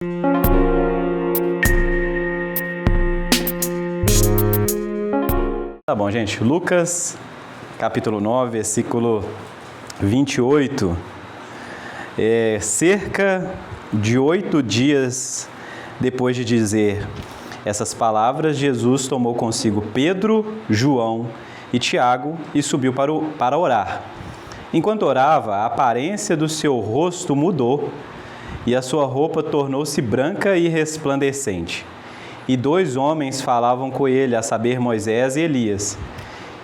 Tá bom, gente. Lucas, capítulo 9, versículo 28. Cerca de 8 dias depois de dizer essas palavras, Jesus tomou consigo Pedro, João e Tiago e subiu para orar. Enquanto orava, a aparência do seu rosto mudou e a sua roupa tornou-se branca e resplandecente. E 2 homens falavam com ele, a saber, Moisés e Elias.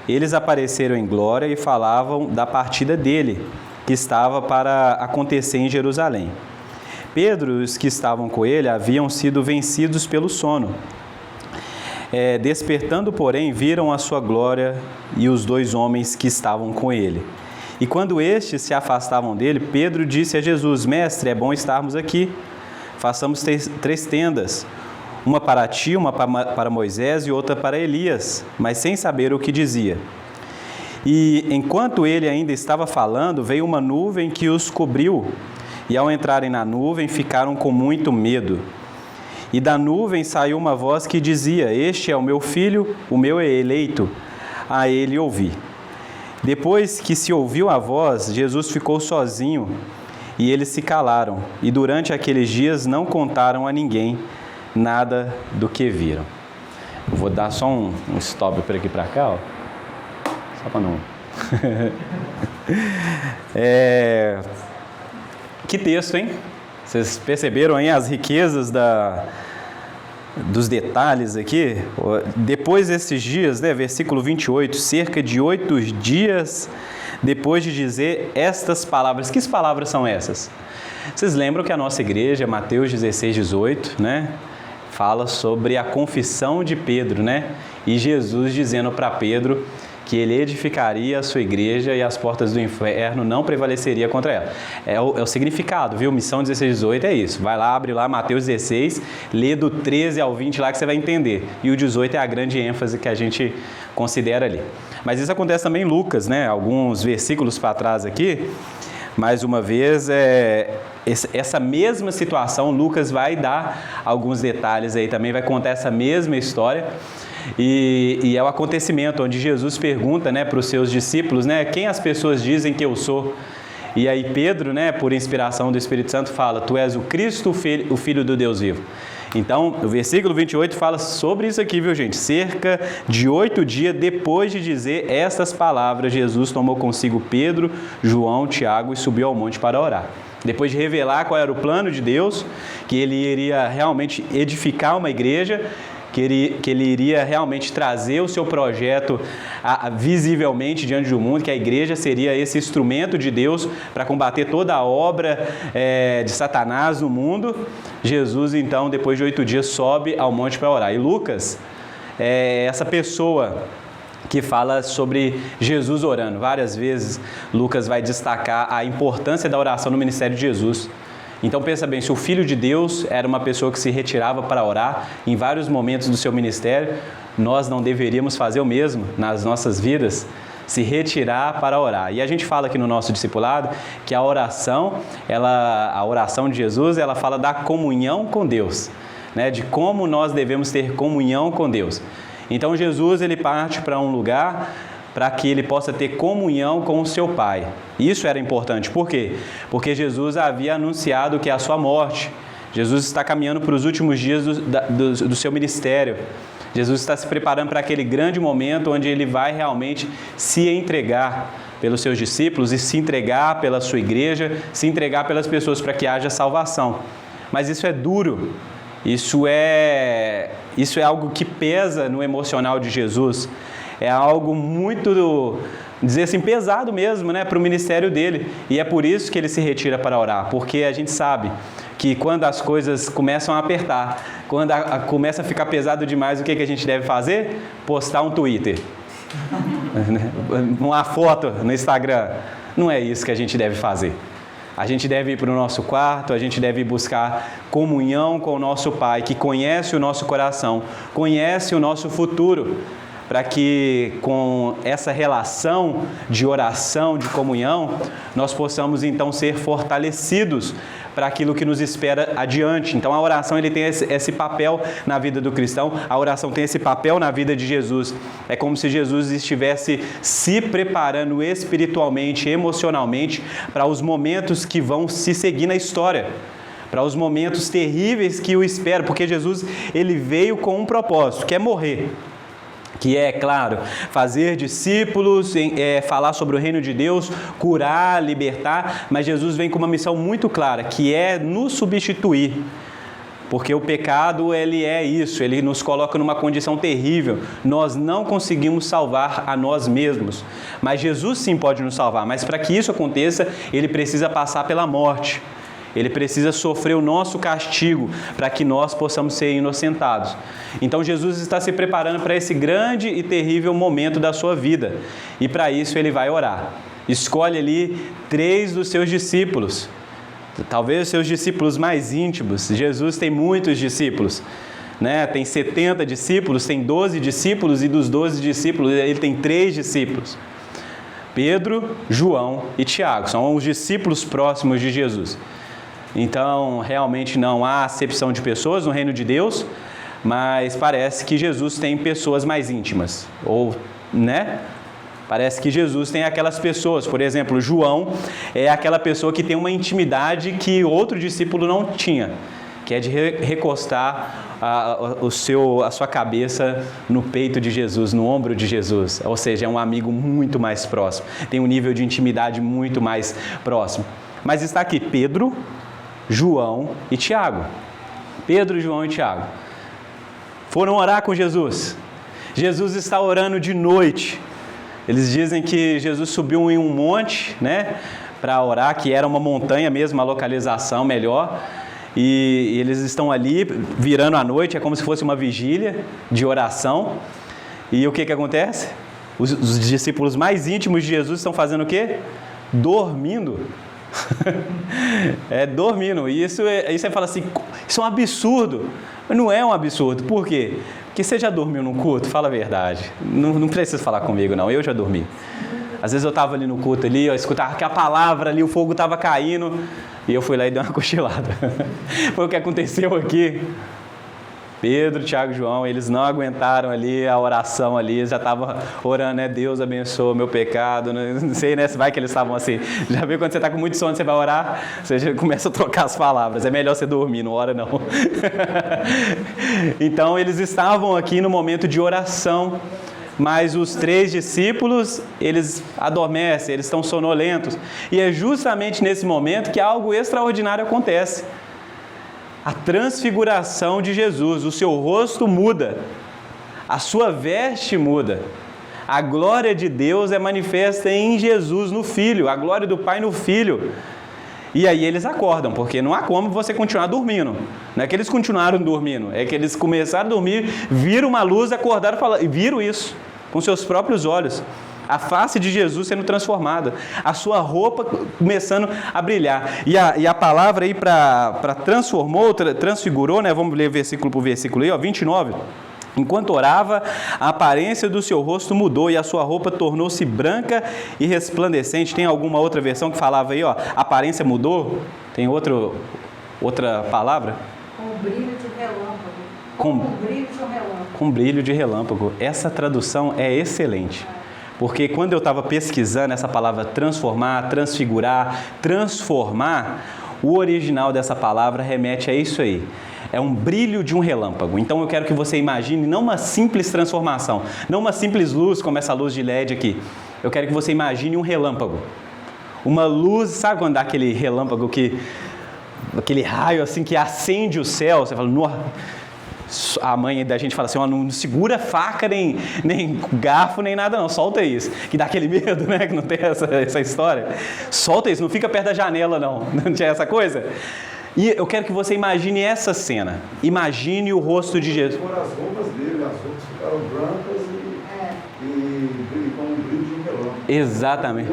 Eles apareceram em glória e falavam da partida dele, que estava para acontecer em Jerusalém. Pedro e os que estavam com ele haviam sido vencidos pelo sono. Despertando, porém, viram a sua glória e os 2 homens que estavam com ele. E quando estes se afastavam dele, Pedro disse a Jesus: Mestre, é bom estarmos aqui. Façamos 3 tendas, uma para ti, uma para Moisés e outra para Elias, mas sem saber o que dizia. E enquanto ele ainda estava falando, veio uma nuvem que os cobriu, e ao entrarem na nuvem ficaram com muito medo. E da nuvem saiu uma voz que dizia: Este é o meu filho, o meu eleito, a ele ouvi. Depois que se ouviu a voz, Jesus ficou sozinho, e eles se calaram, e durante aqueles dias não contaram a ninguém nada do que viram. Eu vou dar só um stop por aqui para cá, ó. Só para não... Que texto, hein? Vocês perceberam aí as riquezas dos detalhes aqui? Depois desses dias, versículo 28, cerca de 8 dias depois de dizer estas palavras. Que palavras são essas? Vocês lembram que a nossa igreja, Mateus 16, 18, fala sobre a confissão de Pedro, E Jesus dizendo para Pedro que ele edificaria a sua igreja e as portas do inferno não prevaleceriam contra ela. É o significado, viu? Missão 16, 18 é isso. Vai lá, abre lá Mateus 16, lê do 13 ao 20 lá que você vai entender. E o 18 é a grande ênfase que a gente considera ali. Mas isso acontece também em Lucas, Alguns versículos para trás aqui. Mais uma vez, essa mesma situação, Lucas vai dar alguns detalhes aí também, vai contar essa mesma história. E é o acontecimento onde Jesus pergunta para os seus discípulos, quem as pessoas dizem que eu sou? E aí Pedro, por inspiração do Espírito Santo, fala: Tu és o Cristo, o Filho do Deus vivo. Então, o versículo 28 fala sobre isso aqui, viu, gente? Cerca de 8 dias depois de dizer estas palavras, Jesus tomou consigo Pedro, João, Tiago e subiu ao monte para orar. Depois de revelar qual era o plano de Deus, que ele iria realmente edificar uma igreja, que ele iria realmente trazer o seu projeto visivelmente diante do mundo, que a igreja seria esse instrumento de Deus para combater toda a obra de Satanás no mundo. Jesus, então, depois de 8 dias, sobe ao monte para orar. E Lucas é essa pessoa que fala sobre Jesus orando. Várias vezes Lucas vai destacar a importância da oração no ministério de Jesus. Então pensa bem, se o Filho de Deus era uma pessoa que se retirava para orar em vários momentos do seu ministério, nós não deveríamos fazer o mesmo nas nossas vidas, se retirar para orar. E a gente fala aqui no nosso discipulado que a oração de Jesus, ela fala da comunhão com Deus, de como nós devemos ter comunhão com Deus. Então Jesus, ele parte para um lugar para que ele possa ter comunhão com o seu Pai. Isso era importante. Por quê? Porque Jesus havia anunciado que é a sua morte. Jesus está caminhando para os últimos dias do seu ministério. Jesus está se preparando para aquele grande momento onde ele vai realmente se entregar pelos seus discípulos e se entregar pela sua igreja, se entregar pelas pessoas para que haja salvação. Mas isso é duro. Isso é algo que pesa no emocional de Jesus. É algo muito, dizer assim, pesado mesmo, para o ministério dele. E é por isso que ele se retira para orar, porque a gente sabe que quando as coisas começam a apertar, quando começa a ficar pesado demais, o que a gente deve fazer? Postar um Twitter, uma foto no Instagram. Não é isso que a gente deve fazer. A gente deve ir para o nosso quarto, a gente deve buscar comunhão com o nosso Pai, que conhece o nosso coração, conhece o nosso futuro, para que com essa relação de oração, de comunhão, nós possamos então ser fortalecidos para aquilo que nos espera adiante. Então a oração ele tem esse papel na vida do cristão, a oração tem esse papel na vida de Jesus. É como se Jesus estivesse se preparando espiritualmente, emocionalmente, para os momentos que vão se seguir na história, para os momentos terríveis que o esperam, porque Jesus ele veio com um propósito, que é morrer. Que é, claro, fazer discípulos, falar sobre o reino de Deus, curar, libertar, mas Jesus vem com uma missão muito clara, que é nos substituir. Porque o pecado, ele é isso, ele nos coloca numa condição terrível. Nós não conseguimos salvar a nós mesmos, mas Jesus sim pode nos salvar. Mas para que isso aconteça, ele precisa passar pela morte. Ele precisa sofrer o nosso castigo para que nós possamos ser inocentados. Então Jesus está se preparando para esse grande e terrível momento da sua vida. E para isso ele vai orar. Escolhe ali 3 dos seus discípulos. Talvez os seus discípulos mais íntimos. Jesus tem muitos discípulos, né? Tem 70 discípulos, tem 12 discípulos e dos 12 discípulos ele tem 3 discípulos. Pedro, João e Tiago. São os discípulos próximos de Jesus. Então, realmente não há acepção de pessoas no reino de Deus, mas parece que Jesus tem pessoas mais íntimas, ou, né? Parece que Jesus tem aquelas pessoas, por exemplo, João é aquela pessoa que tem uma intimidade que outro discípulo não tinha, que é de recostar a sua cabeça no peito de Jesus, no ombro de Jesus, ou seja, é um amigo muito mais próximo, tem um nível de intimidade muito mais próximo. Mas está aqui Pedro, João e Tiago. Pedro, João e Tiago foram orar com Jesus. Jesus está orando de noite. Eles dizem que Jesus subiu em um monte, né, para orar, que era uma montanha mesmo, a localização melhor. E eles estão ali virando a noite, é como se fosse uma vigília de oração. E o que acontece? Os discípulos mais íntimos de Jesus estão fazendo o quê? Dormindo. Dormindo. E isso aí você fala assim, isso é um absurdo. Mas não é um absurdo. Por quê? Porque você já dormiu num culto? Fala a verdade. Não precisa falar comigo, não. Eu já dormi. Às vezes eu estava ali no culto, ali, eu escutava que a palavra ali, o fogo estava caindo, e eu fui lá e dei uma cochilada. Foi o que aconteceu aqui. Pedro, Tiago e João, eles não aguentaram ali a oração ali, já estavam orando, né? Deus abençoa meu pecado, não sei, né? Vai que eles estavam assim, já viu quando você está com muito sono, você vai orar, você já começa a trocar as palavras, é melhor você dormir, não ora não. Então eles estavam aqui no momento de oração, mas os 3 discípulos, eles adormecem, eles estão sonolentos, e é justamente nesse momento que algo extraordinário acontece. A transfiguração de Jesus, o seu rosto muda, a sua veste muda, a glória de Deus é manifesta em Jesus, no Filho, a glória do Pai no Filho. E aí eles acordam, porque não há como você continuar dormindo. Não é que eles continuaram dormindo, é que eles começaram a dormir, viram uma luz, acordaram e viram isso com seus próprios olhos. A face de Jesus sendo transformada, a sua roupa começando a brilhar. E a palavra aí para transfigurou, né? Vamos ler versículo por versículo aí, ó, 29. Enquanto orava, a aparência do seu rosto mudou e a sua roupa tornou-se branca e resplandecente. Tem alguma outra versão que falava aí, ó, a aparência mudou? Tem outra palavra? Com brilho de relâmpago. Com brilho de relâmpago. Com brilho de relâmpago. Essa tradução é excelente. Porque quando eu estava pesquisando essa palavra transformar, transfigurar, transformar, o original dessa palavra remete a isso aí. É um brilho de um relâmpago. Então eu quero que você imagine não uma simples transformação, não uma simples luz como essa luz de LED aqui. Eu quero que você imagine um relâmpago. Uma luz, sabe quando dá aquele relâmpago aquele raio assim que acende o céu? Você fala, nossa. A mãe da gente fala assim, ó, não segura faca, nem garfo, nem nada não, solta isso. Que dá aquele medo, né, que não tem essa história. Solta isso, não fica perto da janela não, não tinha essa coisa? E eu quero que você imagine essa cena, imagine o rosto de Jesus. As roupas dele, as roupas ficaram brancas e com um brilho de um relâmpago. Exatamente.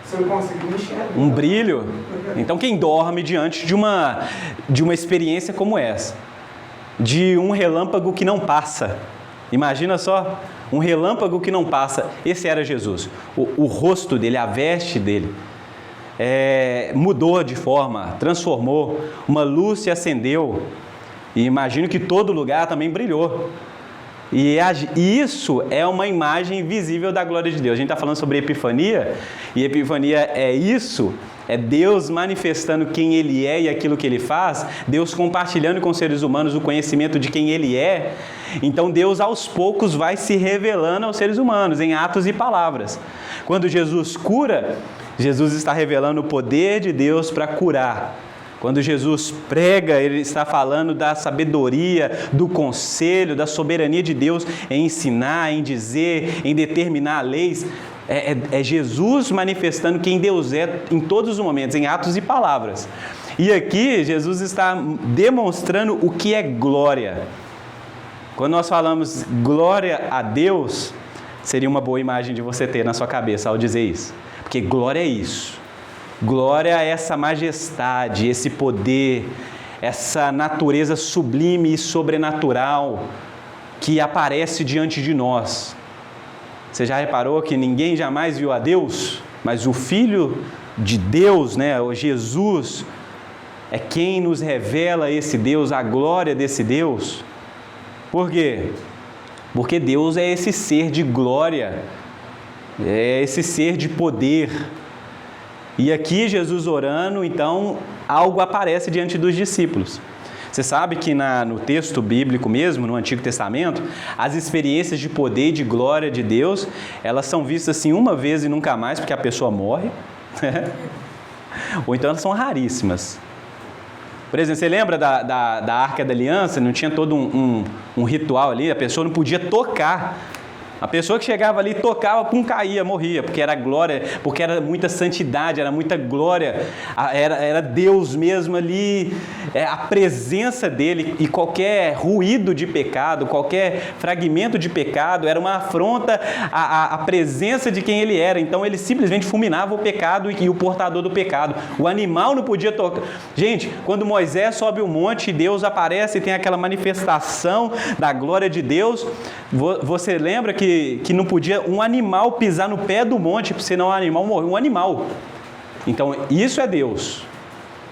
Você não conseguiu enxergar. Um brilho. Então quem dorme diante de uma experiência como essa, de um relâmpago que não passa, imagina só, um relâmpago que não passa, esse era Jesus, o rosto dele, a veste dele, mudou de forma, transformou, uma luz se acendeu, e imagino que todo lugar também brilhou. E isso é uma imagem visível da glória de Deus. A gente está falando sobre Epifania, e Epifania é isso, é Deus manifestando quem Ele é e aquilo que Ele faz, Deus compartilhando com os seres humanos o conhecimento de quem Ele é. Então Deus aos poucos vai se revelando aos seres humanos em atos e palavras. Quando Jesus cura, Jesus está revelando o poder de Deus para curar. Quando Jesus prega, Ele está falando da sabedoria, do conselho, da soberania de Deus em ensinar, em dizer, em determinar leis. É Jesus manifestando quem Deus é em todos os momentos, em atos e palavras. E aqui Jesus está demonstrando o que é glória. Quando nós falamos glória a Deus, seria uma boa imagem de você ter na sua cabeça ao dizer isso. Porque glória é isso. Glória a essa majestade, esse poder, essa natureza sublime e sobrenatural que aparece diante de nós. Você já reparou que ninguém jamais viu a Deus? Mas o Filho de Deus, o Jesus, é quem nos revela esse Deus, a glória desse Deus. Por quê? Porque Deus é esse ser de glória, é esse ser de poder. E aqui Jesus orando, então algo aparece diante dos discípulos. Você sabe que no texto bíblico mesmo, no Antigo Testamento, as experiências de poder e de glória de Deus, elas são vistas assim uma vez e nunca mais, porque a pessoa morre, ou então elas são raríssimas. Por exemplo, você lembra da Arca da Aliança? Não tinha todo um ritual ali, a pessoa não podia tocar. A pessoa que chegava ali, tocava, caía, morria, porque era glória, porque era muita santidade, era muita glória, era Deus mesmo ali, a presença dele, e qualquer ruído de pecado, qualquer fragmento de pecado, era uma afronta à presença de quem ele era. Então ele simplesmente fulminava o pecado e o portador do pecado. O animal não podia tocar. Gente, quando Moisés sobe o monte e Deus aparece e tem aquela manifestação da glória de Deus, você lembra que não podia um animal pisar no pé do monte, senão o animal morre. Um animal. Então, isso é Deus.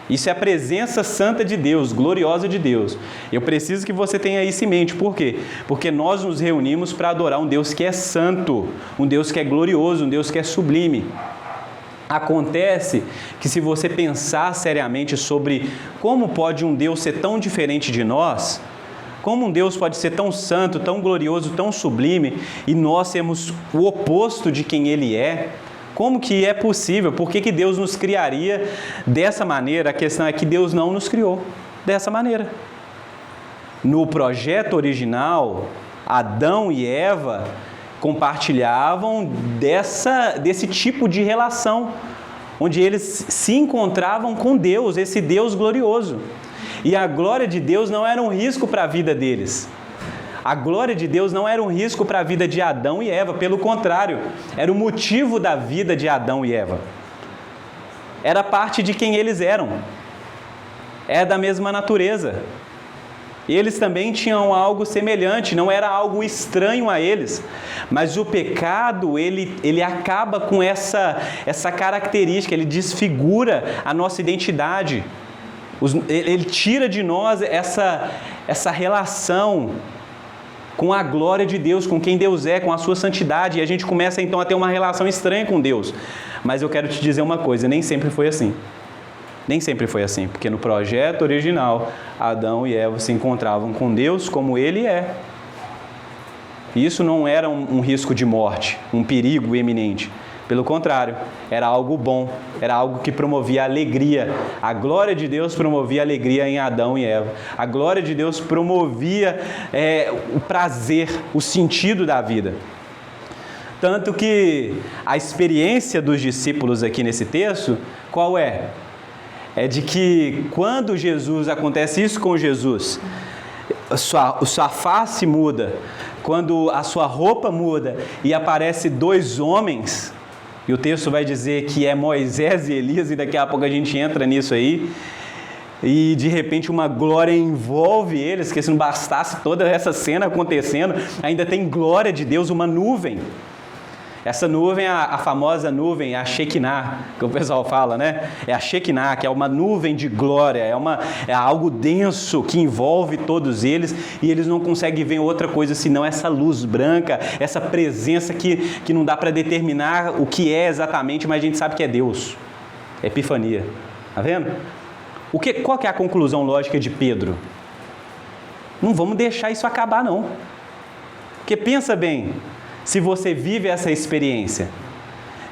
Isso é a presença santa de Deus, gloriosa de Deus. Eu preciso que você tenha isso em mente. Por quê? Porque nós nos reunimos para adorar um Deus que é santo, um Deus que é glorioso, um Deus que é sublime. Acontece que se você pensar seriamente sobre como pode um Deus ser tão diferente de nós, como um Deus pode ser tão santo, tão glorioso, tão sublime, e nós sermos o oposto de quem Ele é? Como que é possível? Por que Deus nos criaria dessa maneira? A questão é que Deus não nos criou dessa maneira. No projeto original, Adão e Eva compartilhavam desse tipo de relação, onde eles se encontravam com Deus, esse Deus glorioso. E a glória de Deus não era um risco para a vida deles. A glória de Deus não era um risco para a vida de Adão e Eva, pelo contrário, era o motivo da vida de Adão e Eva. Era parte de quem eles eram. É da mesma natureza. Eles também tinham algo semelhante, não era algo estranho a eles. Mas o pecado, ele acaba com essa característica, ele desfigura a nossa identidade. Ele tira de nós essa relação com a glória de Deus, com quem Deus é, com a sua santidade, e a gente começa então a ter uma relação estranha com Deus. Mas eu quero te dizer uma coisa, nem sempre foi assim. Nem sempre foi assim, porque no projeto original, Adão e Eva se encontravam com Deus como Ele é. E isso não era um risco de morte, um perigo iminente. Pelo contrário, era algo bom, era algo que promovia alegria. A glória de Deus promovia alegria em Adão e Eva. A glória de Deus promovia o prazer, o sentido da vida. Tanto que a experiência dos discípulos aqui nesse texto, qual é? É de que quando acontece isso com Jesus, sua face muda, quando a sua roupa muda e aparece dois homens, e o texto vai dizer que é Moisés e Elias, e daqui a pouco a gente entra nisso aí, e de repente uma glória envolve eles, que se não bastasse toda essa cena acontecendo, ainda tem glória de Deus, uma nuvem. Essa nuvem, a famosa nuvem, a Shekinah, que o pessoal fala, né? É a Shekinah, que é uma nuvem de glória, é algo denso que envolve todos eles e eles não conseguem ver outra coisa senão essa luz branca, essa presença que não dá para determinar o que é exatamente, mas a gente sabe que é Deus. É Epifania. Tá vendo? Qual que é a conclusão lógica de Pedro? Não vamos deixar isso acabar, não. Porque pensa bem, se você vive essa experiência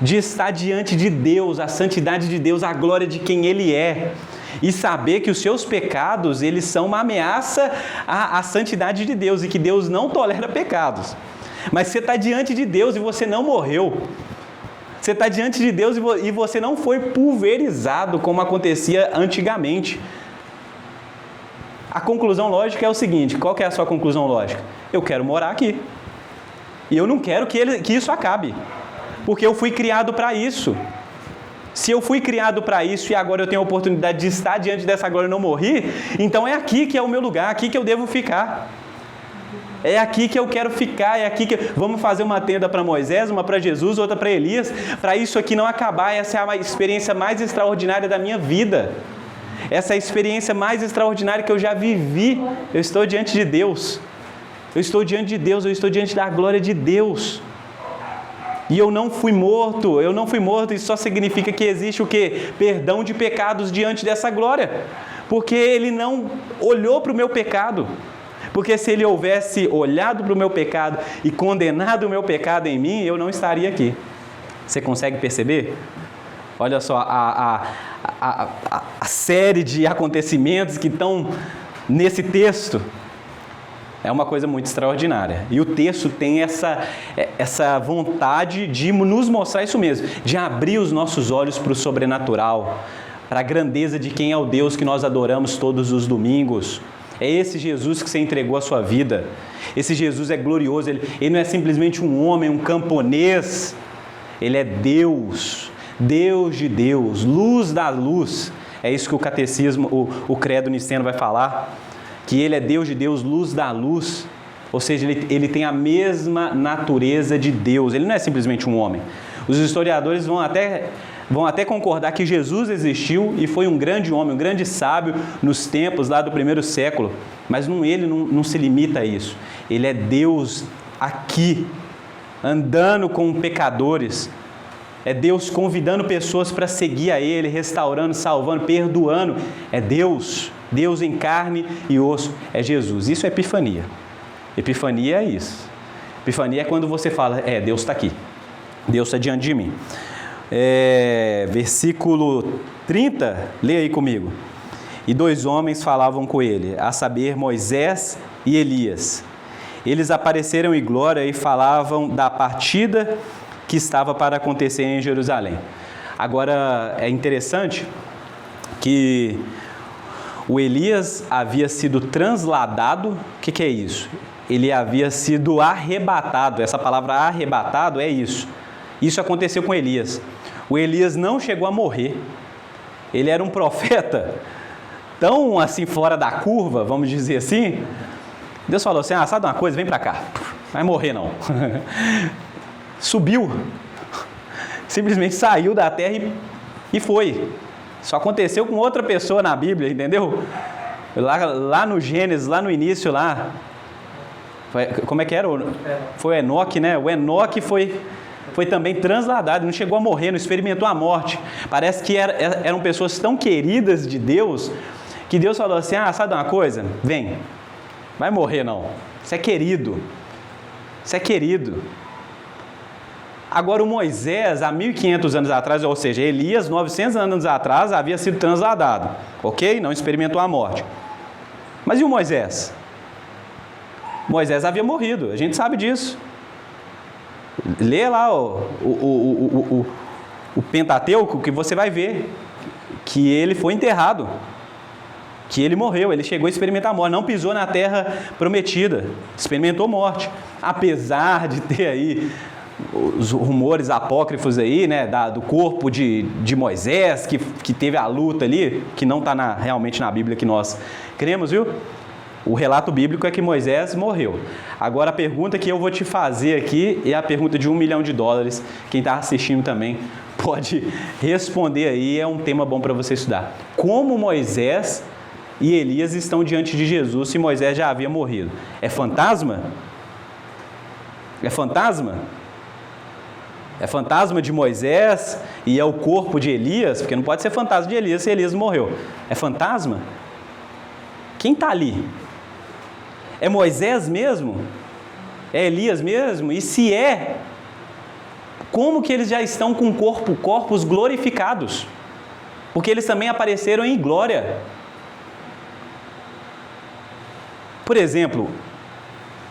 de estar diante de Deus, a santidade de Deus, a glória de quem Ele é, e saber que os seus pecados, eles são uma ameaça à santidade de Deus e que Deus não tolera pecados. Mas você está diante de Deus e você não morreu. Você está diante de Deus e você não foi pulverizado como acontecia antigamente. A conclusão lógica é o seguinte: qual que é a sua conclusão lógica? Eu quero morar aqui. E eu não quero que isso acabe. Porque eu fui criado para isso. Se eu fui criado para isso e agora eu tenho a oportunidade de estar diante dessa glória e não morrer, então é aqui que é o meu lugar, aqui que eu devo ficar. É aqui que eu quero ficar, é aqui que... Vamos fazer uma tenda para Moisés, uma para Jesus, outra para Elias, para isso aqui não acabar. Essa é a experiência mais extraordinária da minha vida. Essa é a experiência mais extraordinária que eu já vivi. Eu estou diante de Deus. Eu estou diante de Deus, eu estou diante da glória de Deus. E eu não fui morto, isso só significa que existe o quê? Perdão de pecados diante dessa glória. Porque Ele não olhou para o meu pecado. Porque se Ele houvesse olhado para o meu pecado e condenado o meu pecado em mim, eu não estaria aqui. Você consegue perceber? Olha só a série de acontecimentos que estão nesse texto. É uma coisa muito extraordinária. E o texto tem essa vontade de nos mostrar isso mesmo, de abrir os nossos olhos para o sobrenatural, para a grandeza de quem é o Deus que nós adoramos todos os domingos. É esse Jesus que você entregou a sua vida. Esse Jesus é glorioso. Ele não é simplesmente um homem, um camponês. Ele é Deus, Deus de Deus, luz da luz. É isso que o catecismo, o credo niceno vai falar. Que Ele é Deus de Deus, luz da luz, ou seja, ele tem a mesma natureza de Deus, Ele não é simplesmente um homem. Os historiadores vão até concordar que Jesus existiu e foi um grande homem, um grande sábio nos tempos lá do primeiro século, mas Ele não se limita a isso. Ele é Deus aqui, andando com pecadores, é Deus convidando pessoas para seguir a Ele, restaurando, salvando, perdoando, é Deus em carne e osso, é Jesus. Isso é epifania. Epifania é isso. Epifania é quando você fala, Deus está aqui, Deus está diante de mim. Versículo 30, lê aí comigo. E 2 homens falavam com ele, a saber, Moisés e Elias. Eles apareceram em glória e falavam da partida que estava para acontecer em Jerusalém. Agora, é interessante que o Elias havia sido transladado. O que é isso? Ele havia sido arrebatado. Essa palavra arrebatado é isso. Isso aconteceu com Elias. O Elias não chegou a morrer. Ele era um profeta tão assim fora da curva, vamos dizer assim. Deus falou assim, sabe uma coisa? Vem para cá. Vai morrer não. Subiu. Simplesmente saiu da terra e foi. Isso aconteceu com outra pessoa na Bíblia, entendeu? Lá no Gênesis, lá no início, lá. Como é que era? Foi o Enoque, né? O Enoque foi também transladado, não chegou a morrer, não experimentou a morte. Parece que eram pessoas tão queridas de Deus, que Deus falou assim, sabe uma coisa? Vem, vai morrer não. Isso é querido. Isso é querido. Agora o Moisés, há 1.500 anos atrás, ou seja, Elias, 900 anos atrás, havia sido transladado, ok? Não experimentou a morte. Mas e o Moisés? Moisés havia morrido, a gente sabe disso. Lê lá o Pentateuco, que você vai ver que ele foi enterrado, que ele morreu, ele chegou a experimentar a morte, não pisou na terra prometida, experimentou morte, apesar de ter aí os rumores apócrifos aí, né, do corpo de Moisés, que teve a luta ali, que não está realmente na Bíblia que nós cremos, viu? O relato bíblico é que Moisés morreu. Agora a pergunta que eu vou te fazer aqui é a pergunta de $1 milhão. Quem está assistindo também pode responder aí, é um tema bom para você estudar. Como Moisés e Elias estão diante de Jesus se Moisés já havia morrido? É fantasma? É fantasma? É fantasma de Moisés e é o corpo de Elias? Porque não pode ser fantasma de Elias se Elias morreu. É fantasma? Quem está ali? É Moisés mesmo? É Elias mesmo? E se é, como que eles já estão com corpos glorificados? Porque eles também apareceram em glória. Por exemplo,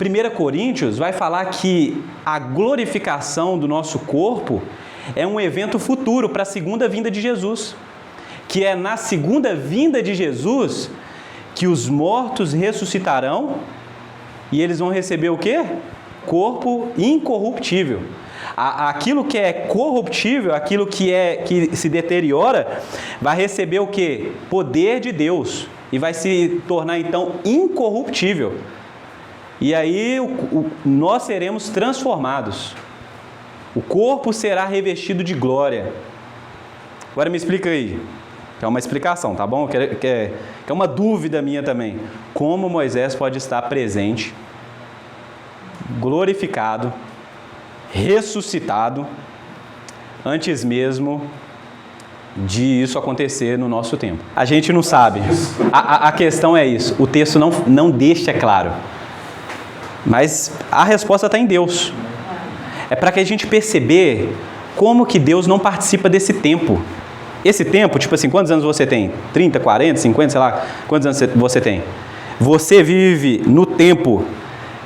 1 Coríntios vai falar que a glorificação do nosso corpo é um evento futuro para a segunda vinda de Jesus. Que é na segunda vinda de Jesus que os mortos ressuscitarão e eles vão receber o quê? Corpo incorruptível. Aquilo que é corruptível, aquilo que se deteriora, vai receber o quê? Poder de Deus e vai se tornar então incorruptível. E aí nós seremos transformados. O corpo será revestido de glória. Agora me explica aí. É uma explicação, tá bom? Que é uma dúvida minha também. Como Moisés pode estar presente, glorificado, ressuscitado, antes mesmo de isso acontecer no nosso tempo? A gente não sabe. A questão é isso. O texto não deixa claro. Mas a resposta está em Deus. É para que a gente perceber como que Deus não participa desse tempo. Esse tempo, tipo assim, quantos anos você tem? 30, 40, 50, sei lá, quantos anos você tem? Você vive no tempo.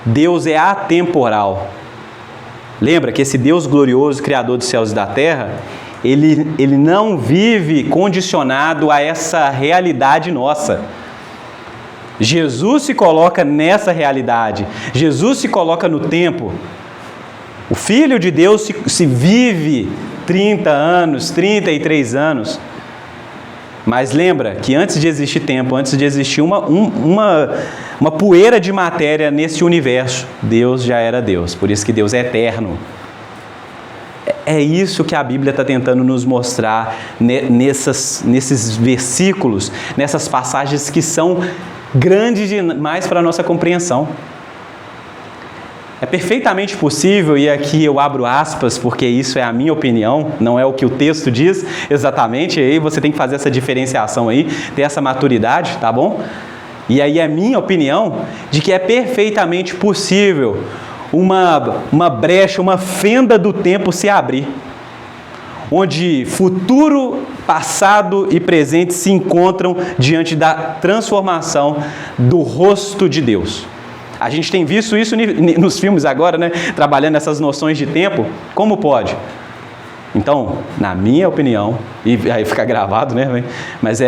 Deus é atemporal. Lembra que esse Deus glorioso, Criador dos céus e da terra, ele não vive condicionado a essa realidade nossa. Jesus se coloca nessa realidade. Jesus se coloca no tempo. O Filho de Deus se vive 30 anos, 33 anos. Mas lembra que antes de existir tempo, antes de existir uma poeira de matéria nesse universo, Deus já era Deus. Por isso que Deus é eterno. É isso que a Bíblia está tentando nos mostrar nesses versículos, nessas passagens que são grandes demais para a nossa compreensão. É perfeitamente possível, e aqui eu abro aspas, porque isso é a minha opinião, não é o que o texto diz exatamente, e aí você tem que fazer essa diferenciação aí, ter essa maturidade, tá bom? E aí é minha opinião de que é perfeitamente possível uma brecha, uma fenda do tempo se abrir, onde futuro, passado e presente se encontram diante da transformação do rosto de Deus. A gente tem visto isso nos filmes agora, né? Trabalhando essas noções de tempo. Como pode? Então, na minha opinião, e aí fica gravado, né? Mas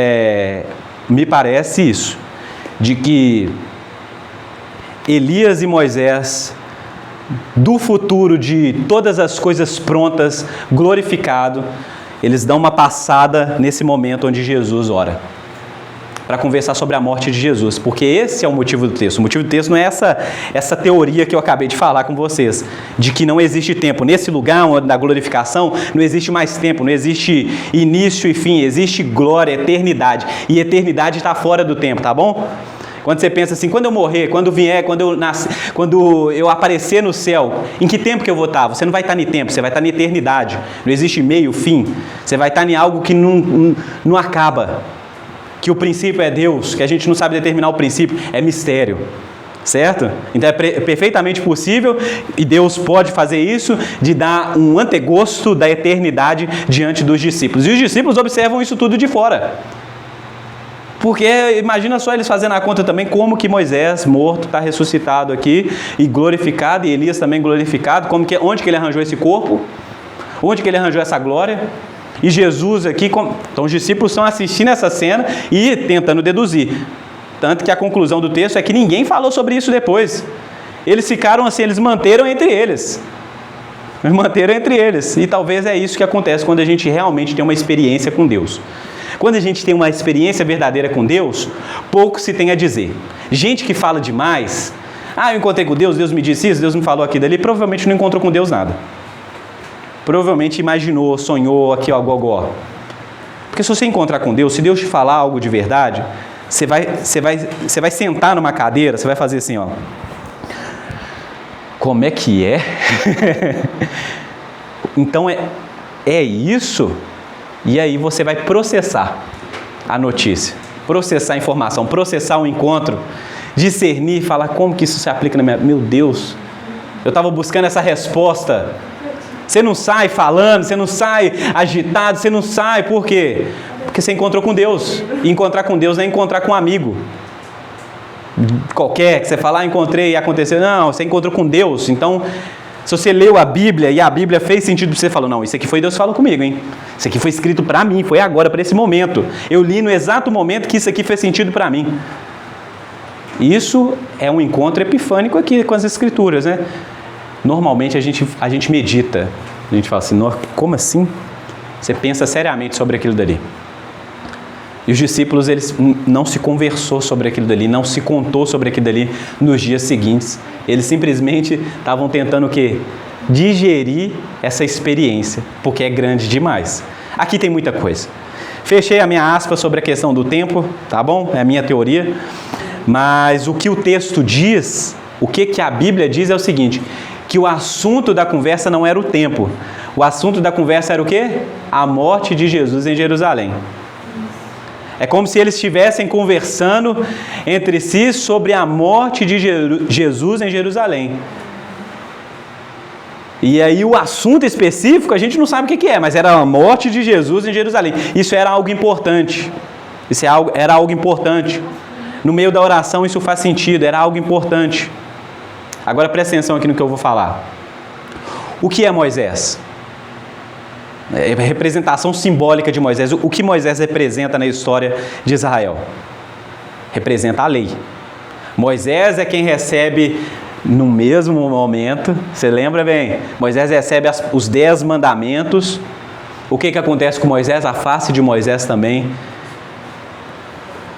me parece isso, de que Elias e Moisés, do futuro de todas as coisas prontas, glorificado, eles dão uma passada nesse momento onde Jesus ora, para conversar sobre a morte de Jesus, porque esse é o motivo do texto. O motivo do texto não é essa teoria que eu acabei de falar com vocês, de que não existe tempo. Nesse lugar da glorificação, não existe mais tempo, não existe início e fim, existe glória, eternidade. E eternidade está fora do tempo, tá bom? Quando você pensa assim, quando eu morrer, quando vier, quando eu nascer, quando eu aparecer no céu, em que tempo que eu vou estar? Você não vai estar em tempo, você vai estar em eternidade. Não existe meio, fim. Você vai estar em algo que não acaba. Que o princípio é Deus, que a gente não sabe determinar o princípio, é mistério, certo? Então é perfeitamente possível, e Deus pode fazer isso, de dar um antegosto da eternidade diante dos discípulos. E os discípulos observam isso tudo de fora. Porque imagina só eles fazendo a conta também, como que Moisés, morto, está ressuscitado aqui, e glorificado, e Elias também glorificado, onde que ele arranjou esse corpo? Onde que ele arranjou essa glória? E Jesus aqui, então os discípulos estão assistindo essa cena e tentando deduzir. Tanto que a conclusão do texto é que ninguém falou sobre isso depois. Eles ficaram assim, eles manteram entre eles. E talvez é isso que acontece quando a gente realmente tem uma experiência com Deus. Quando a gente tem uma experiência verdadeira com Deus, pouco se tem a dizer. Gente que fala demais. Ah, eu encontrei com Deus, Deus me disse isso, Deus me falou aqui dali. Provavelmente não encontrou com Deus nada. Provavelmente imaginou, sonhou aqui, ó, gogó. Porque se você encontrar com Deus, se Deus te falar algo de verdade, você vai sentar numa cadeira, você vai fazer assim, ó. Como é que é? Então é isso? E aí você vai processar a notícia, processar a informação, processar o encontro, discernir, falar como que isso se aplica na minha... Meu Deus, eu estava buscando essa resposta. Você não sai falando, você não sai agitado, você não sai, por quê? Porque você encontrou com Deus. E encontrar com Deus não é encontrar com um amigo qualquer, que você fala, encontrei e aconteceu. Não, você encontrou com Deus. Então, se você leu a Bíblia e a Bíblia fez sentido para você, falou, não, isso aqui foi Deus que falou comigo, hein? Isso aqui foi escrito para mim, foi agora, para esse momento. Eu li no exato momento que isso aqui fez sentido para mim. Isso é um encontro epifânico aqui com as Escrituras, né? Normalmente a gente medita, a gente fala assim, como assim? Você pensa seriamente sobre aquilo dali. E os discípulos, eles não se conversou sobre aquilo dali, não se contou sobre aquilo dali nos dias seguintes. Eles simplesmente estavam tentando o quê? Digerir essa experiência, porque é grande demais. Aqui tem muita coisa. Fechei a minha aspa sobre a questão do tempo, tá bom? É a minha teoria. Mas o que o texto diz, o que a Bíblia diz é o seguinte, que o assunto da conversa não era o tempo. O assunto da conversa era o quê? A morte de Jesus em Jerusalém. É como se eles estivessem conversando entre si sobre a morte de Jesus em Jerusalém. E aí o assunto específico a gente não sabe o que é, mas era a morte de Jesus em Jerusalém. Isso era algo importante. Era algo importante. No meio da oração isso faz sentido, era algo importante. Agora presta atenção aqui no que eu vou falar. O que é Moisés? É a representação simbólica de Moisés. O que Moisés representa na história de Israel? Representa a lei. Moisés é quem recebe no mesmo momento, você lembra bem? Moisés recebe os 10 mandamentos. O que acontece com Moisés? A face de Moisés também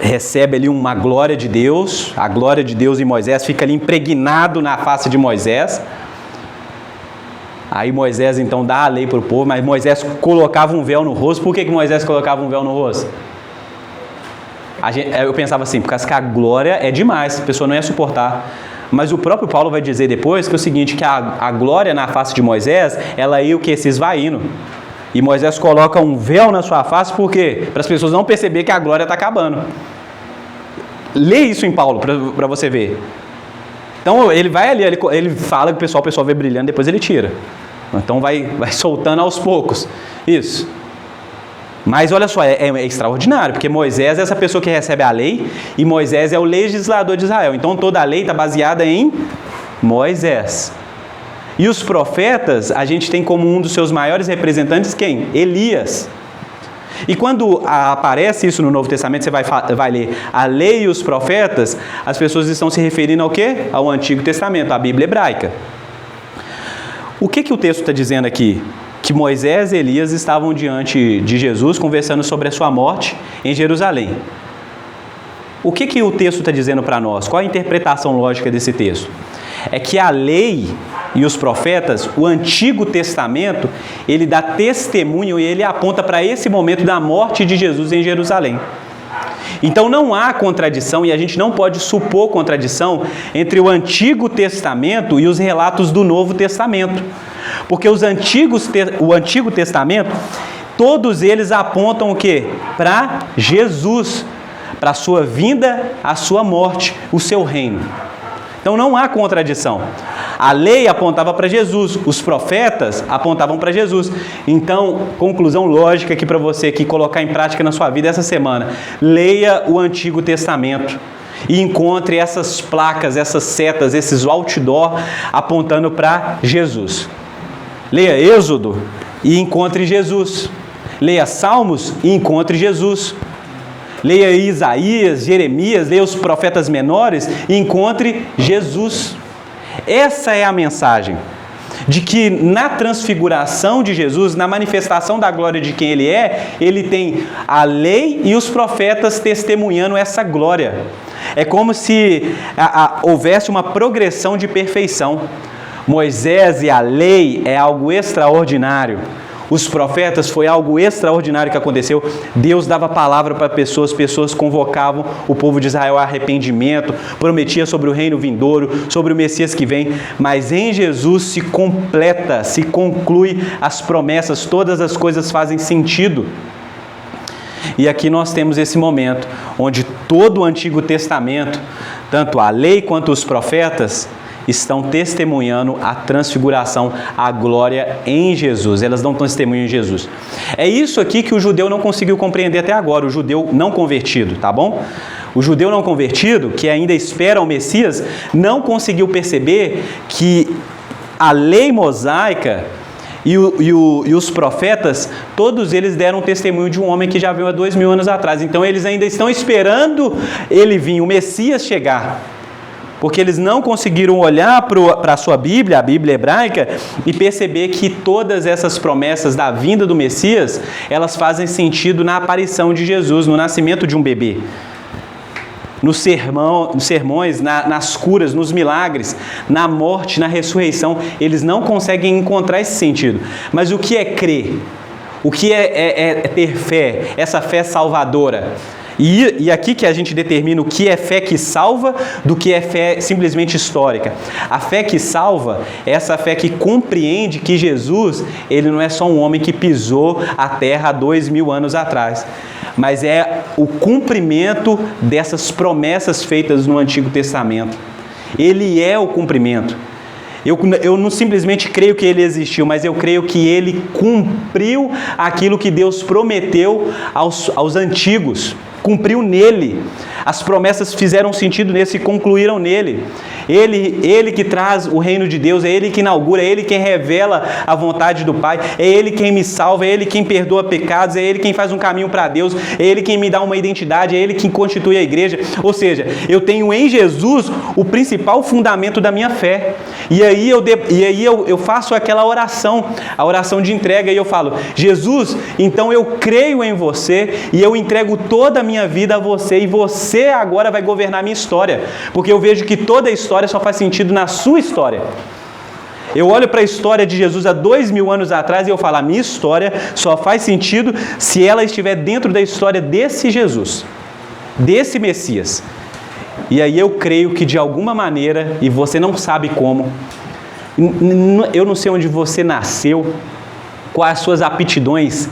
recebe ali uma glória de Deus. A glória de Deus em Moisés fica ali impregnado na face de Moisés. Aí Moisés então dá a lei para o povo, mas Moisés colocava um véu no rosto. Por que Moisés colocava um véu no rosto? Eu pensava assim, porque a glória é demais, a pessoa não ia suportar. Mas o próprio Paulo vai dizer depois que é o seguinte, que a glória na face de Moisés, ela ia o que? Se esvaindo. E Moisés coloca um véu na sua face, por quê? Para as pessoas não perceberem que a glória está acabando. Lê isso em Paulo, para você ver. Então ele vai ali, ele fala que o pessoal vê brilhando, depois ele tira. Então vai soltando aos poucos. Isso. Mas olha só, é extraordinário, porque Moisés é essa pessoa que recebe a lei, e Moisés é o legislador de Israel. Então toda a lei está baseada em Moisés. E os profetas, a gente tem como um dos seus maiores representantes quem? Elias. E quando aparece isso no Novo Testamento, você vai ler a lei e os profetas, as pessoas estão se referindo ao quê? Ao Antigo Testamento, à Bíblia hebraica. O que o texto está dizendo aqui? Que Moisés e Elias estavam diante de Jesus, conversando sobre a sua morte em Jerusalém. O que o texto está dizendo para nós? Qual a interpretação lógica desse texto? É que a lei e os profetas, o Antigo Testamento, ele dá testemunho e ele aponta para esse momento da morte de Jesus em Jerusalém. Então não há contradição, e a gente não pode supor contradição entre o Antigo Testamento e os relatos do Novo Testamento. Porque o Antigo Testamento, todos eles apontam o quê? Para Jesus, para a sua vinda, a sua morte, o seu reino. Então não há contradição. A lei apontava para Jesus, os profetas apontavam para Jesus. Então, conclusão lógica aqui para você aqui colocar em prática na sua vida essa semana. Leia o Antigo Testamento e encontre essas placas, essas setas, esses outdoor apontando para Jesus. Leia Êxodo e encontre Jesus. Leia Salmos e encontre Jesus. Leia Isaías, Jeremias, leia os profetas menores e encontre Jesus. Essa é a mensagem, de que na transfiguração de Jesus, na manifestação da glória de quem Ele é, Ele tem a lei e os profetas testemunhando essa glória. É como se houvesse uma progressão de perfeição. Moisés e a lei é algo extraordinário. Os profetas foi algo extraordinário que aconteceu. Deus dava palavra para pessoas, pessoas convocavam o povo de Israel a arrependimento, prometia sobre o reino vindouro, sobre o Messias que vem. Mas em Jesus se completa, se conclui as promessas, todas as coisas fazem sentido. E aqui nós temos esse momento onde todo o Antigo Testamento, tanto a lei quanto os profetas, estão testemunhando a transfiguração, a glória em Jesus. Elas dão testemunho em Jesus. É isso aqui que o judeu não conseguiu compreender até agora, o judeu não convertido, tá bom? O judeu não convertido, que ainda espera o Messias, não conseguiu perceber que a lei mosaica e os profetas, todos eles deram testemunho de um homem que já veio há 2000 anos atrás. Então eles ainda estão esperando ele vir, o Messias chegar. Porque eles não conseguiram olhar para a sua Bíblia, a Bíblia hebraica, e perceber que todas essas promessas da vinda do Messias, elas fazem sentido na aparição de Jesus, no nascimento de um bebê. Nos sermões, nas curas, nos milagres, na morte, na ressurreição, eles não conseguem encontrar esse sentido. Mas o que é crer? O que é ter fé? Essa fé salvadora? E aqui que a gente determina o que é fé que salva do que é fé simplesmente histórica. A fé que salva é essa fé que compreende que Jesus, ele não é só um homem que pisou a terra há 2000 anos atrás, mas é o cumprimento dessas promessas feitas no Antigo Testamento. Ele é o cumprimento. Eu não simplesmente creio que ele existiu, mas eu creio que ele cumpriu aquilo que Deus prometeu aos antigos. Cumpriu nele. As promessas fizeram sentido nele, se concluíram nele. Ele que traz o reino de Deus, é Ele que inaugura, é Ele quem revela a vontade do Pai, é Ele quem me salva, é Ele quem perdoa pecados, é Ele quem faz um caminho para Deus, é Ele quem me dá uma identidade, é Ele quem constitui a igreja. Ou seja, eu tenho em Jesus o principal fundamento da minha fé. E aí eu faço aquela oração, a oração de entrega, e eu falo: Jesus, então eu creio em você e eu entrego toda a minha vida a você, e você agora vai governar a minha história, porque eu vejo que toda a história só faz sentido na sua história. Eu olho para a história de Jesus há 2000 anos atrás e eu falo: a minha história só faz sentido se ela estiver dentro da história desse Jesus, desse Messias. E aí eu creio que de alguma maneira, e você não sabe como, eu não sei onde você nasceu, quais as suas aptidões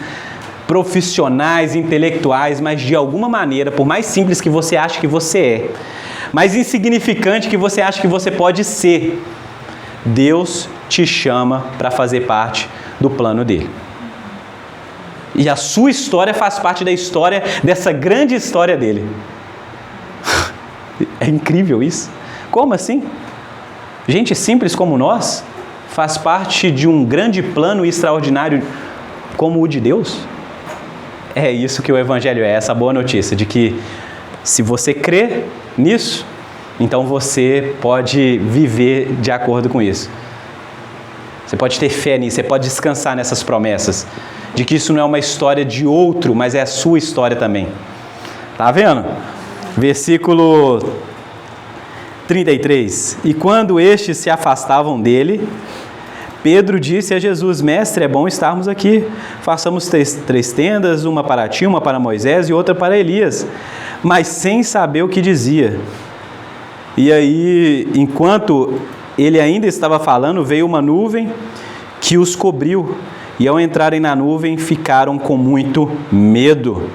profissionais, intelectuais, mas de alguma maneira, por mais simples que você ache que você é, mais insignificante que você acha que você pode ser, Deus te chama para fazer parte do plano dele. E a sua história faz parte da história, dessa grande história dele. É incrível isso. Como assim? Gente simples como nós faz parte de um grande plano extraordinário como o de Deus? É isso que o Evangelho é, essa boa notícia de que se você crê nisso, então você pode viver de acordo com isso. Você pode ter fé nisso, você pode descansar nessas promessas, de que isso não é uma história de outro, mas é a sua história também. Tá vendo? Versículo 33. E quando estes se afastavam dele, Pedro disse a Jesus: Mestre, é bom estarmos aqui. Façamos três tendas, uma para ti, uma para Moisés e outra para Elias. Mas sem saber o que dizia. E aí, enquanto ele ainda estava falando, veio uma nuvem que os cobriu. E ao entrarem na nuvem, ficaram com muito medo.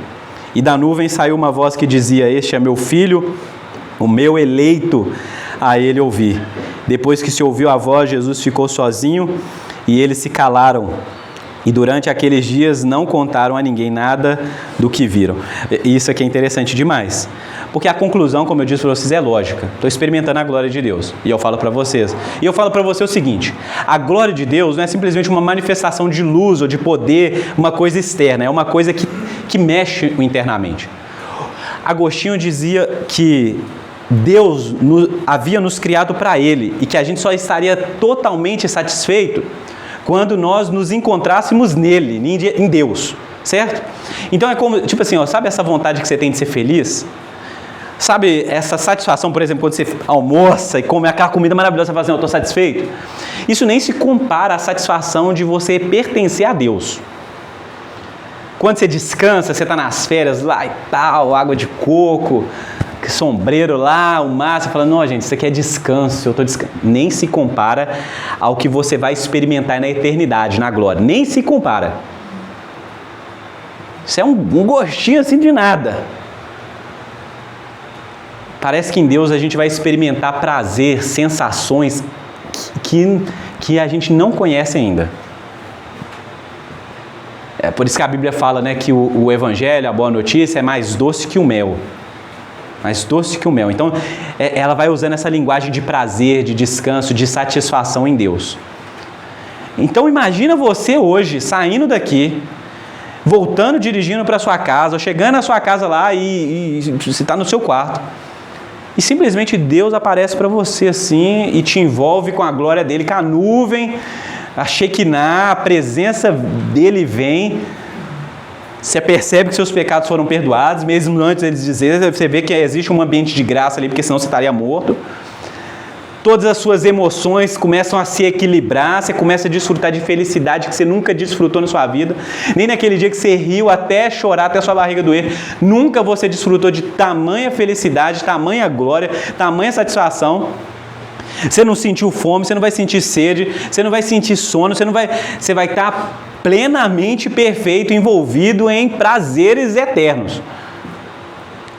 E da nuvem saiu uma voz que dizia: Este é meu filho, o meu eleito, a ele ouvi. Depois que se ouviu a voz, Jesus ficou sozinho e eles se calaram. E durante aqueles dias não contaram a ninguém nada do que viram. Isso aqui é interessante demais. Porque a conclusão, como eu disse para vocês, é lógica. Estou experimentando a glória de Deus. E eu falo para vocês. E eu falo para você o seguinte: a glória de Deus não é simplesmente uma manifestação de luz ou de poder, uma coisa externa. É uma coisa que mexe internamente. Agostinho dizia que Deus havia nos criado para Ele e que a gente só estaria totalmente satisfeito quando nós nos encontrássemos nele, em Deus, certo? Então é como, tipo assim, ó, sabe essa vontade que você tem de ser feliz? Sabe, essa satisfação, por exemplo, quando você almoça e come aquela comida maravilhosa, você fala assim, eu estou satisfeito. Isso nem se compara à satisfação de você pertencer a Deus. Quando você descansa, você está nas férias lá e tal, água de coco, sombreiro lá, o mar, você fala, não, gente, isso aqui é descanso, eu estou descansando. Nem se compara ao que você vai experimentar na eternidade, na glória. Nem se compara. Isso é um gostinho assim de nada. Parece que em Deus a gente vai experimentar prazer, sensações que a gente não conhece ainda. É por isso que a Bíblia fala, né, que o Evangelho, a boa notícia, é mais doce que o mel. Mais doce que o mel. Então, ela vai usando essa linguagem de prazer, de descanso, de satisfação em Deus. Então, imagina você hoje, saindo daqui, voltando, dirigindo para sua casa, ou chegando na sua casa lá e você está no seu quarto. E simplesmente Deus aparece para você assim e te envolve com a glória dele, com a nuvem, a Shekinah, a presença dele vem. Você percebe que seus pecados foram perdoados, mesmo antes deles dizerem, você vê que existe um ambiente de graça ali, porque senão você estaria morto. Todas as suas emoções começam a se equilibrar, você começa a desfrutar de felicidade que você nunca desfrutou na sua vida. Nem naquele dia que você riu até chorar, até a sua barriga doer. Nunca você desfrutou de tamanha felicidade, tamanha glória, tamanha satisfação. Você não sentiu fome, você não vai sentir sede, você não vai sentir sono, você vai estar plenamente perfeito, envolvido em prazeres eternos.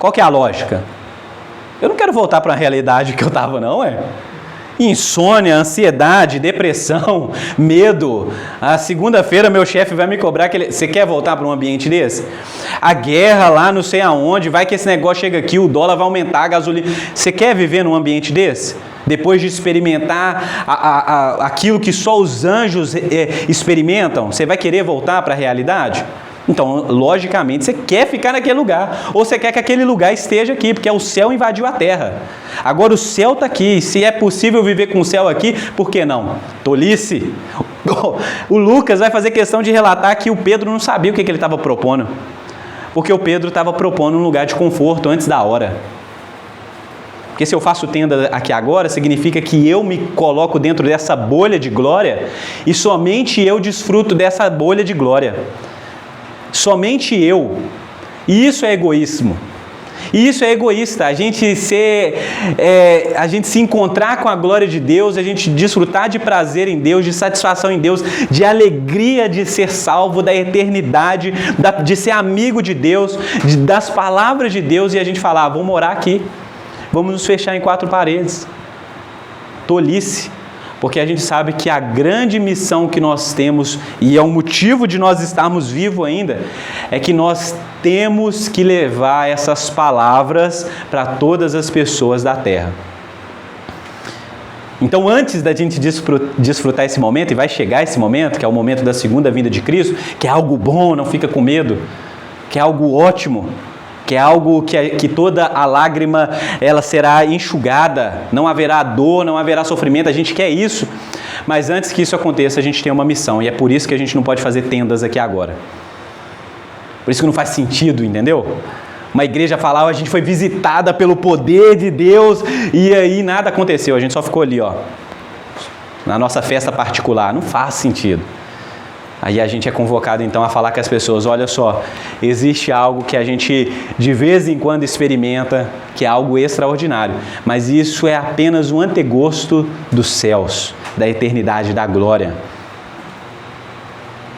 Qual que é a lógica? Eu não quero voltar para a realidade que eu estava, não, insônia, ansiedade, depressão, medo. A segunda-feira meu chefe vai me cobrar que você quer voltar para um ambiente desse? A guerra lá não sei aonde, vai que esse negócio chega aqui, o dólar vai aumentar, a gasolina. Você quer viver num ambiente desse? Depois de experimentar aquilo que só os anjos experimentam, você vai querer voltar para a realidade? Então, logicamente, você quer ficar naquele lugar, ou você quer que aquele lugar esteja aqui, porque o céu invadiu a terra. Agora o céu está aqui, se é possível viver com o céu aqui, por que não? Tolice. O Lucas vai fazer questão de relatar que o Pedro não sabia o que ele estava propondo, porque o Pedro estava propondo um lugar de conforto antes da hora. Porque se eu faço tenda aqui agora, significa que eu me coloco dentro dessa bolha de glória, e somente eu desfruto dessa bolha de glória. Somente eu. E isso é egoísmo. E isso é egoísta. A gente se encontrar com a glória de Deus, a gente desfrutar de prazer em Deus, de satisfação em Deus, de alegria de ser salvo, da eternidade, de ser amigo de Deus, das palavras de Deus, e a gente falar, vamos morar aqui. Vamos nos fechar em 4 paredes. Tolice. Porque a gente sabe que a grande missão que nós temos, e é o motivo de nós estarmos vivos ainda, é que nós temos que levar essas palavras para todas as pessoas da terra. Então, antes da gente desfrutar esse momento, e vai chegar esse momento, que é o momento da segunda vinda de Cristo, que é algo bom, não fica com medo, que é algo ótimo, que é algo que toda a lágrima ela será enxugada, não haverá dor, não haverá sofrimento, a gente quer isso, mas antes que isso aconteça a gente tem uma missão, e é por isso que a gente não pode fazer tendas aqui agora, por isso que não faz sentido, entendeu? Uma igreja falava, a gente foi visitada pelo poder de Deus, e aí nada aconteceu, a gente só ficou ali, na nossa festa particular, não faz sentido. Aí a gente é convocado então a falar com as pessoas, olha só, existe algo que a gente de vez em quando experimenta, que é algo extraordinário, mas isso é apenas um antegosto dos céus, da eternidade, da glória.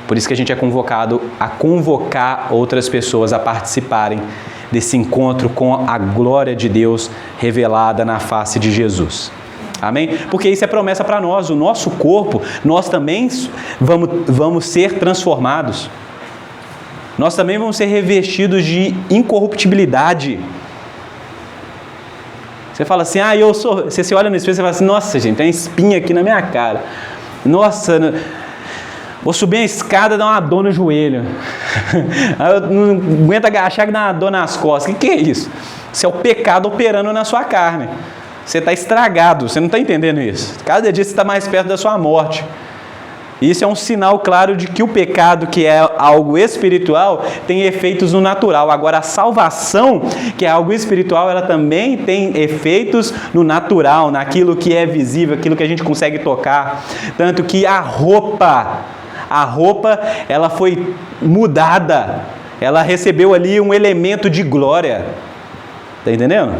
Por isso que a gente é convocado a convocar outras pessoas a participarem desse encontro com a glória de Deus revelada na face de Jesus. Amém? Porque isso é promessa para nós, o nosso corpo, nós também vamos ser transformados. Nós também vamos ser revestidos de incorruptibilidade. Você fala assim, você se olha no espelho e fala assim, nossa gente, tem uma espinha aqui na minha cara. Nossa, vou subir a escada e dar uma dor no joelho. Eu não aguento agachar e dar uma dor nas costas. O que é isso? Isso é o pecado operando na sua carne. Você está estragado, você não está entendendo isso. Cada dia você está mais perto da sua morte. Isso é um sinal claro de que o pecado, que é algo espiritual, tem efeitos no natural. Agora, a salvação, que é algo espiritual, ela também tem efeitos no natural, naquilo que é visível, aquilo que a gente consegue tocar. Tanto que a roupa, ela foi mudada. Ela recebeu ali um elemento de glória. Está entendendo?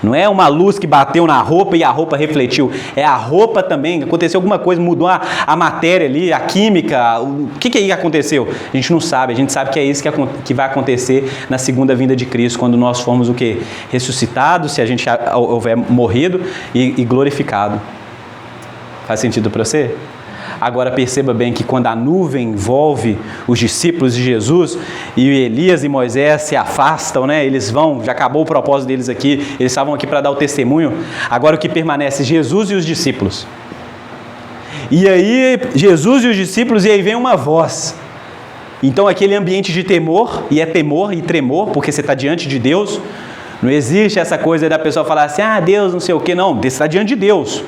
Não é uma luz que bateu na roupa e a roupa refletiu. É a roupa também. Aconteceu alguma coisa, mudou a matéria ali, a química. O que aí aconteceu? A gente não sabe. A gente sabe que é isso que vai acontecer na segunda vinda de Cristo, quando nós formos o quê? Ressuscitados, se a gente houver morrido, e glorificado. Faz sentido para você? Agora perceba bem que quando a nuvem envolve os discípulos de Jesus e Elias e Moisés se afastam, né? Eles vão, já acabou o propósito deles aqui, eles estavam aqui para dar o testemunho. Agora o que permanece? Jesus e os discípulos. E aí Jesus e os discípulos, e aí vem uma voz. Então aquele ambiente de temor, e é temor e tremor, porque você está diante de Deus. Não existe essa coisa da pessoa falar assim, Deus não sei o que, não, você está diante de Deus.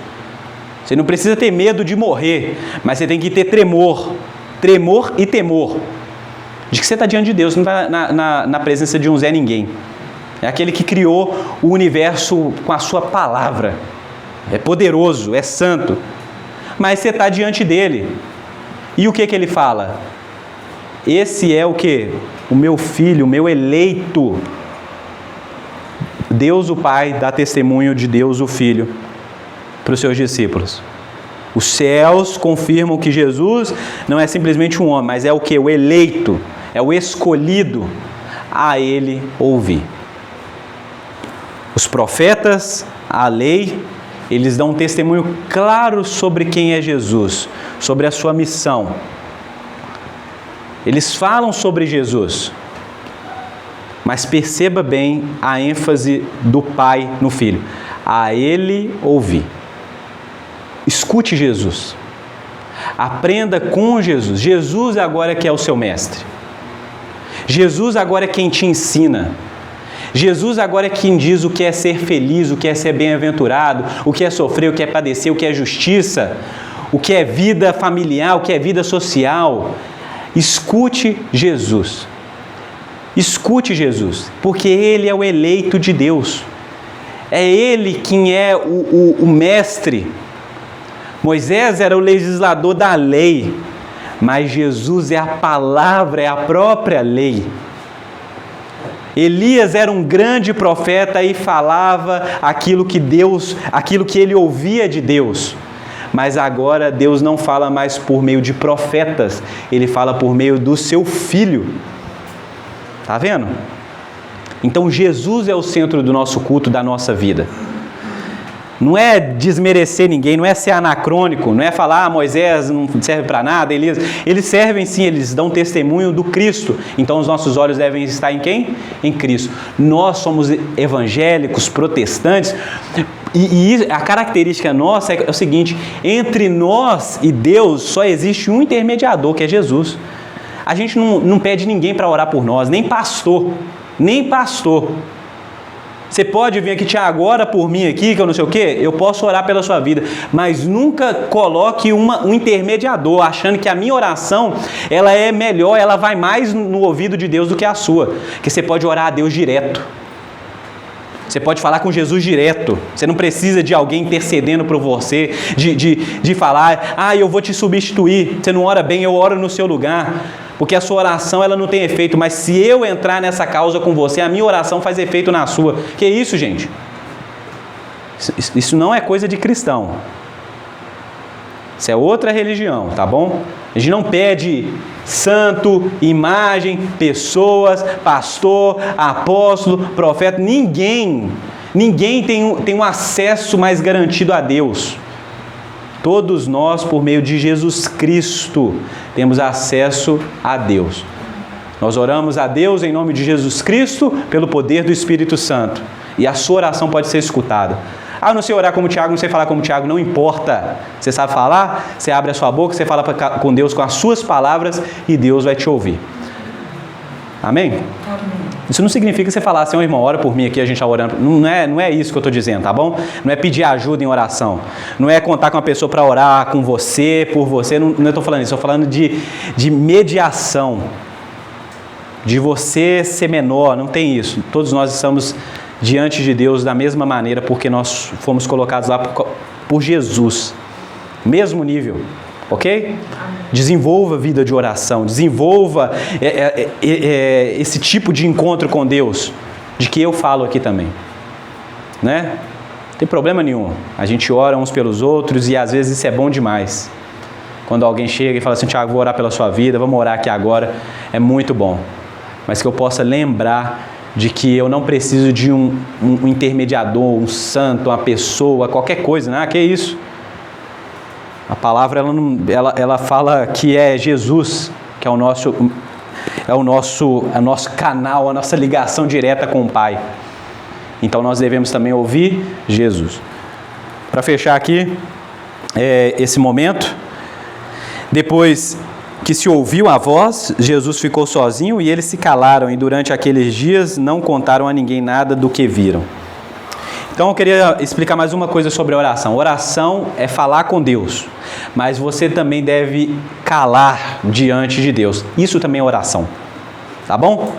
Você não precisa ter medo de morrer, mas você tem que ter tremor e temor, de que você está diante de Deus, não está na presença de um Zé Ninguém. É aquele que criou o universo com a sua palavra, é poderoso, é santo, mas você está diante dele. E o que ele fala? Esse é o que? O meu filho, o meu eleito. Deus o Pai dá testemunho de Deus o Filho para os seus discípulos. Os céus confirmam que Jesus não é simplesmente um homem, mas é o que? O eleito, é o escolhido a ele ouvir. Os profetas, a lei, eles dão um testemunho claro sobre quem é Jesus, sobre a sua missão. Eles falam sobre Jesus, mas perceba bem a ênfase do Pai no Filho. A ele ouvir. Escute Jesus. Aprenda com Jesus. Jesus agora que é o seu mestre. Jesus agora é quem te ensina. Jesus agora é quem diz o que é ser feliz, o que é ser bem-aventurado, o que é sofrer, o que é padecer, o que é justiça, o que é vida familiar, o que é vida social. Escute Jesus. Escute Jesus, porque Ele é o eleito de Deus. É Ele quem é o mestre. Moisés era o legislador da lei, mas Jesus é a palavra, é a própria lei. Elias era um grande profeta e falava aquilo que ele ouvia de Deus. Mas agora Deus não fala mais por meio de profetas, Ele fala por meio do seu Filho. Está vendo? Então Jesus é o centro do nosso culto, da nossa vida. Não é desmerecer ninguém, não é ser anacrônico, não é falar Moisés não serve para nada, Elias. Eles servem sim, eles dão testemunho do Cristo. Então os nossos olhos devem estar em quem? Em Cristo. Nós somos evangélicos, protestantes, e a característica nossa é o seguinte: entre nós e Deus só existe um intermediador, que é Jesus. A gente não pede ninguém para orar por nós, nem pastor. Você pode vir aqui, Tiago, ora por mim aqui, que eu não sei o quê, eu posso orar pela sua vida, mas nunca coloque um intermediador, achando que a minha oração, ela é melhor, ela vai mais no ouvido de Deus do que a sua, que você pode orar a Deus direto. Você pode falar com Jesus direto. Você não precisa de alguém intercedendo por você, de falar, eu vou te substituir. Você não ora bem, eu oro no seu lugar. Porque a sua oração ela não tem efeito, mas se eu entrar nessa causa com você, a minha oração faz efeito na sua. Que isso, gente? Isso não é coisa de cristão. Isso é outra religião, tá bom? A gente não pede santo, imagem, pessoas, pastor, apóstolo, profeta. Ninguém tem um acesso mais garantido a Deus. Todos nós, por meio de Jesus Cristo, temos acesso a Deus. Nós oramos a Deus em nome de Jesus Cristo, pelo poder do Espírito Santo. E a sua oração pode ser escutada. Eu não sei orar como Tiago, não sei falar como Tiago, não importa. Você sabe falar, você abre a sua boca, você fala com Deus com as suas palavras e Deus vai te ouvir. Amém? Amém. Isso não significa você falar assim, ô irmão, ora por mim aqui, a gente está orando. Não é isso que eu estou dizendo, tá bom? Não é pedir ajuda em oração. Não é contar com uma pessoa para orar com você, por você. Não estou falando isso. Estou falando de mediação. De você ser menor. Não tem isso. Todos nós estamos diante de Deus da mesma maneira, porque nós fomos colocados lá por Jesus. Mesmo nível. Ok? Desenvolva a vida de oração, desenvolva esse tipo de encontro com Deus, de que eu falo aqui também, né? Não tem problema nenhum, a gente ora uns pelos outros e às vezes isso é bom demais. Quando alguém chega e fala assim, Tiago, vou orar pela sua vida, vamos orar aqui agora, é muito bom. Mas que eu possa lembrar de que eu não preciso de um intermediador, um santo, uma pessoa, qualquer coisa, né? Que isso? A palavra ela fala que é Jesus, que é o nosso canal, a nossa ligação direta com o Pai. Então nós devemos também ouvir Jesus. Para fechar aqui esse momento, depois que se ouviu a voz, Jesus ficou sozinho e eles se calaram e durante aqueles dias não contaram a ninguém nada do que viram. Então eu queria explicar mais uma coisa sobre a oração. Oração é falar com Deus, mas você também deve calar diante de Deus. Isso também é oração, tá bom?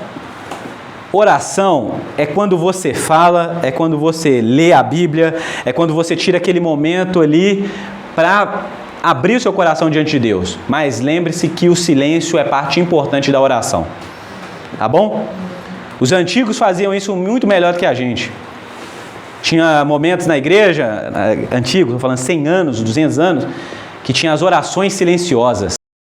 Oração é quando você fala, é quando você lê a Bíblia, é quando você tira aquele momento ali para abrir o seu coração diante de Deus. Mas lembre-se que o silêncio é parte importante da oração, tá bom? Os antigos faziam isso muito melhor do que a gente. Tinha momentos na igreja, antigo, estou falando 100 anos, 200 anos, que tinha as orações silenciosas.